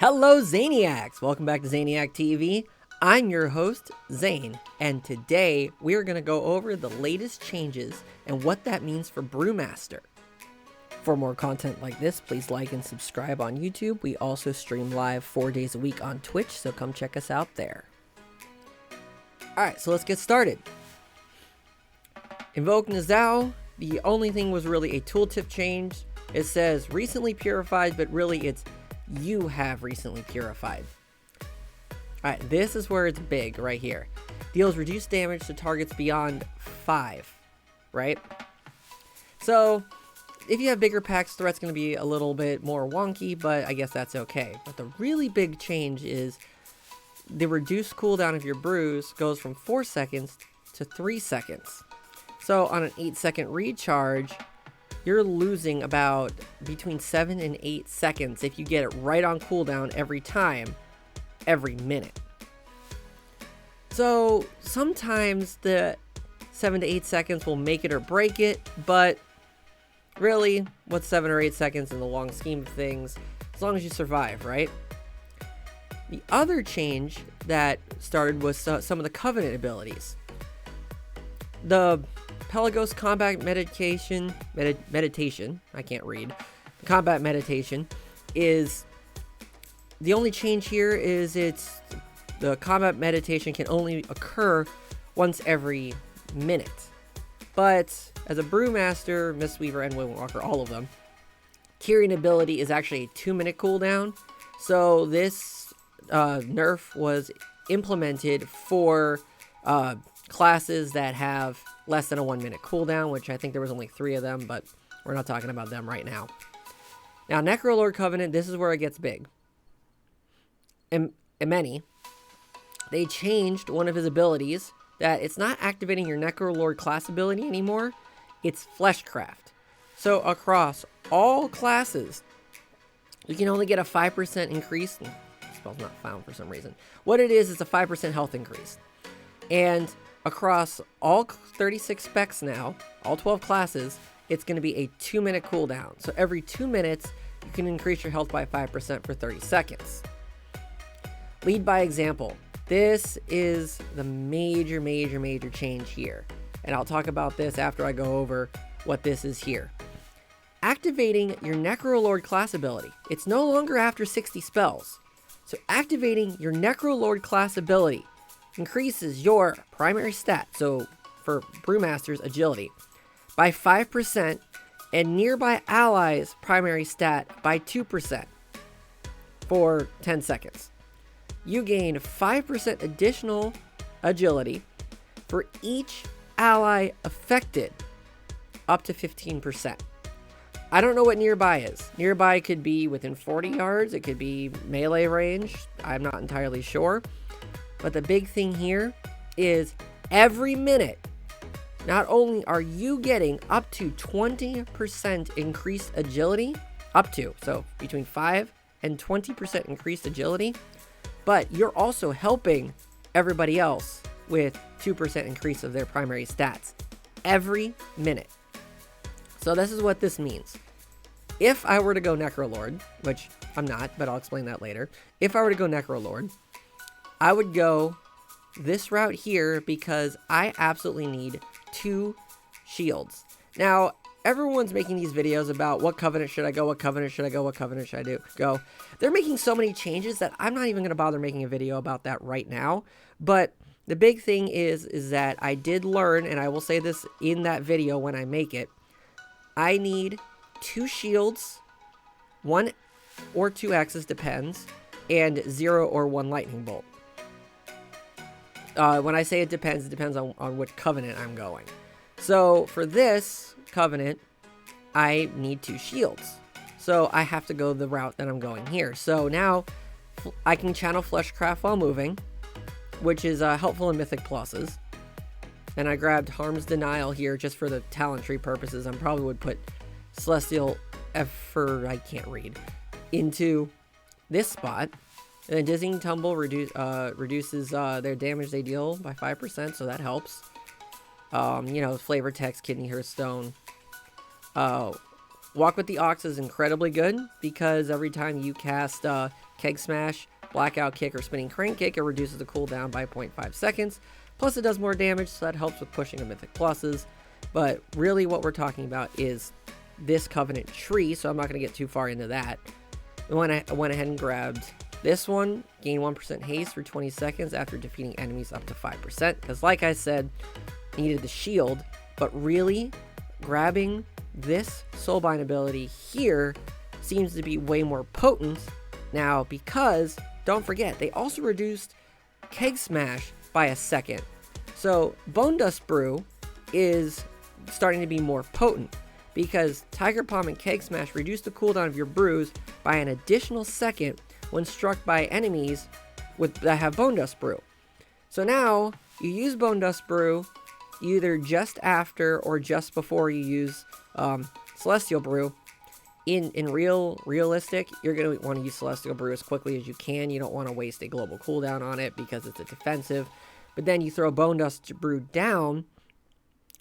Hello Zaniacs! Welcome back to Zaniactv. I'm your host, Zane, and today we are going to go over the latest changes and what that means for Brewmaster. For more content like this, please like and subscribe on YouTube. We also stream live 4 days a week on Twitch, so come check us out there. Alright, so let's get started. Invoke Nasal, the only thing was really a tooltip change. It says recently purified, but really it's you have recently purified. Alright, this is where it's big right here. Deals reduced damage to targets beyond 5, right? So, if you have bigger packs, threat's going to be a little bit more wonky, but I guess that's okay. But the really big change is the reduced cooldown of your brews goes from 4 seconds to 3 seconds. So, on an 8-second recharge, you're losing about between 7 and 8 seconds if you get it right on cooldown every time, every minute. So sometimes the 7 to 8 seconds will make it or break it, but really, what's 7 or 8 seconds in the long scheme of things, as long as you survive, right? The other change that started was some of the Covenant abilities. The Pelagos combat meditation, I can't read. Combat meditation is the only change here is the combat meditation can only occur once every minute. But as a Brewmaster, Mistweaver, and Windwalker, all of them, curing ability is actually a 2-minute cooldown. So this nerf was implemented for classes that have less than a 1-minute cooldown, which I think there was only 3 of them, but we're not talking about them right now. Now, Necrolord Covenant, this is where it gets big. Many, they changed one of his abilities that it's not activating your Necrolord class ability anymore, it's Fleshcraft. So across all classes, you can only get a 5% increase. Spell's not found for some reason. What it is a 5% health increase. And across all 36 specs now, all 12 classes, it's going to be a 2-minute cooldown. So every 2 minutes, you can increase your health by 5% for 30 seconds. Lead by example. This is the major change here. And I'll talk about this after I go over what this is here. Activating your Necrolord class ability. It's no longer after 60 spells. So activating your Necrolord class ability increases your primary stat, so for Brewmaster's agility, by 5% and nearby allies' primary stat by 2% for 10 seconds. You gain 5% additional agility for each ally affected, up to 15%. I don't know what nearby is. Nearby could be within 40 yards, it could be melee range, I'm not entirely sure. But the big thing here is every minute, not only are you getting up to 20% increased agility, so between 5 and 20% increased agility, but you're also helping everybody else with 2% increase of their primary stats every minute. So this is what this means. If I were to go Necrolord, which I'm not, but I'll explain that later. If I were to go Necrolord, I would go this route here because I absolutely need 2 shields. Now, everyone's making these videos about what covenant should I go, what covenant should I go, what covenant should I go. They're making so many changes that I'm not even going to bother making a video about that right now. But the big thing is that I did learn, and I will say this in that video when I make it, I need 2 shields, 1 or 2 axes, depends, and 0 or 1 lightning bolt. When I say it depends on which covenant I'm going. So for this covenant, I need 2 shields. So I have to go the route that I'm going here. So now I can channel Fleshcraft while moving, which is helpful in Mythic Pluses. And I grabbed Harm's Denial here just for the talent tree purposes. I probably would put Celestial I can't read, into this spot. And then Dizzying Tumble reduces their damage they deal by 5%, so that helps. Flavor Text, Kidney Hearthstone. Walk with the Ox is incredibly good because every time you cast Keg Smash, Blackout Kick, or Spinning Crane Kick, it reduces the cooldown by 0.5 seconds. Plus it does more damage, so that helps with pushing a Mythic Pluses. But really what we're talking about is this Covenant tree, so I'm not going to get too far into that. I went ahead and grabbed this one, gain 1% haste for 20 seconds after defeating enemies up to 5%, because like I said, needed the shield, but really, grabbing this Soulbind ability here seems to be way more potent now, because, don't forget, they also reduced Keg Smash by a second. So, Bone Dust Brew is starting to be more potent, because Tiger Palm and Keg Smash reduce the cooldown of your brews by an additional second when struck by enemies that have Bone Dust Brew. So now, you use Bone Dust Brew either just after or just before you use Celestial Brew. In realistic, you're going to want to use Celestial Brew as quickly as you can. You don't want to waste a global cooldown on it because it's a defensive. But then you throw Bone Dust Brew down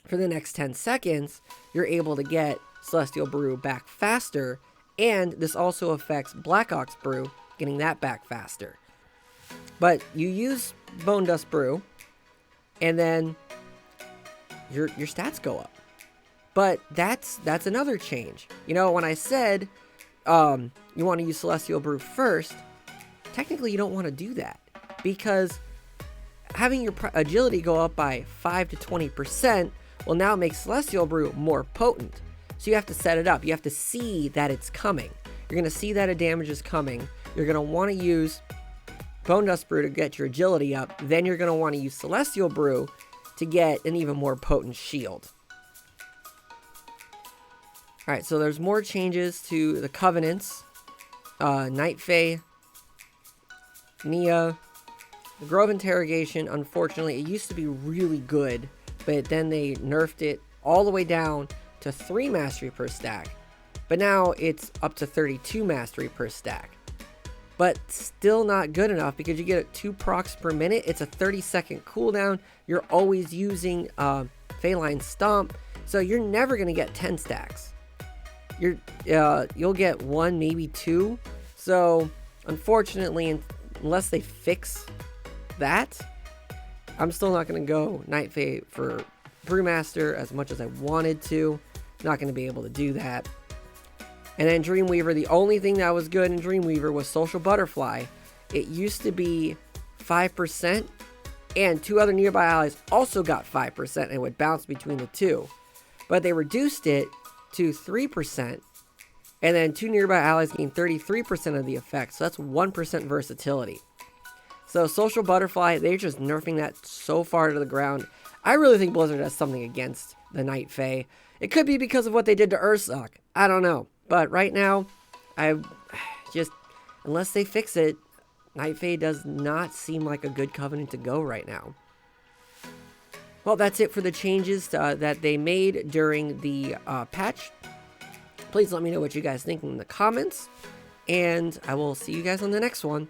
for the next 10 seconds, you're able to get Celestial Brew back faster, and this also affects Black Ox Brew, getting that back faster. But you use Bone Dust Brew, and then your stats go up. But that's another change. You know, when I said you want to use Celestial Brew first, technically you don't want to do that, because having your agility go up by 5 to 20% will now make Celestial Brew more potent. So you have to set it up. You have to see that it's coming. You're going to see that a damage is coming. You're going to want to use Bone Dust Brew to get your agility up. Then you're going to want to use Celestial Brew to get an even more potent shield. Alright, so there's more changes to the Covenants. Night Fae, Nia, the Grove Interrogation. Unfortunately, it used to be really good, but then they nerfed it all the way down to 3 mastery per stack. But now it's up to 32 mastery per stack. But still not good enough, because you get 2 procs per minute. It's a 30-second cooldown. You're always using Phaline Stomp, so you're never going to get 10 stacks. You'll get 1, maybe 2. So unfortunately, unless they fix that, I'm still not going to go Night Fae for Brewmaster as much as I wanted to. Not going to be able to do that. And then Dreamweaver, the only thing that was good in Dreamweaver was Social Butterfly. It used to be 5%, and 2 other nearby allies also got 5%, and it would bounce between the 2. But they reduced it to 3%, and then 2 nearby allies gain 33% of the effect, so that's 1% versatility. So Social Butterfly, they're just nerfing that so far to the ground. I really think Blizzard has something against the Night Fae. It could be because of what they did to Ursoc. I don't know. But right now, unless they fix it, Night Fae does not seem like a good Covenant to go right now. Well, that's it for the changes that they made during the patch. Please let me know what you guys think in the comments, and I will see you guys on the next one.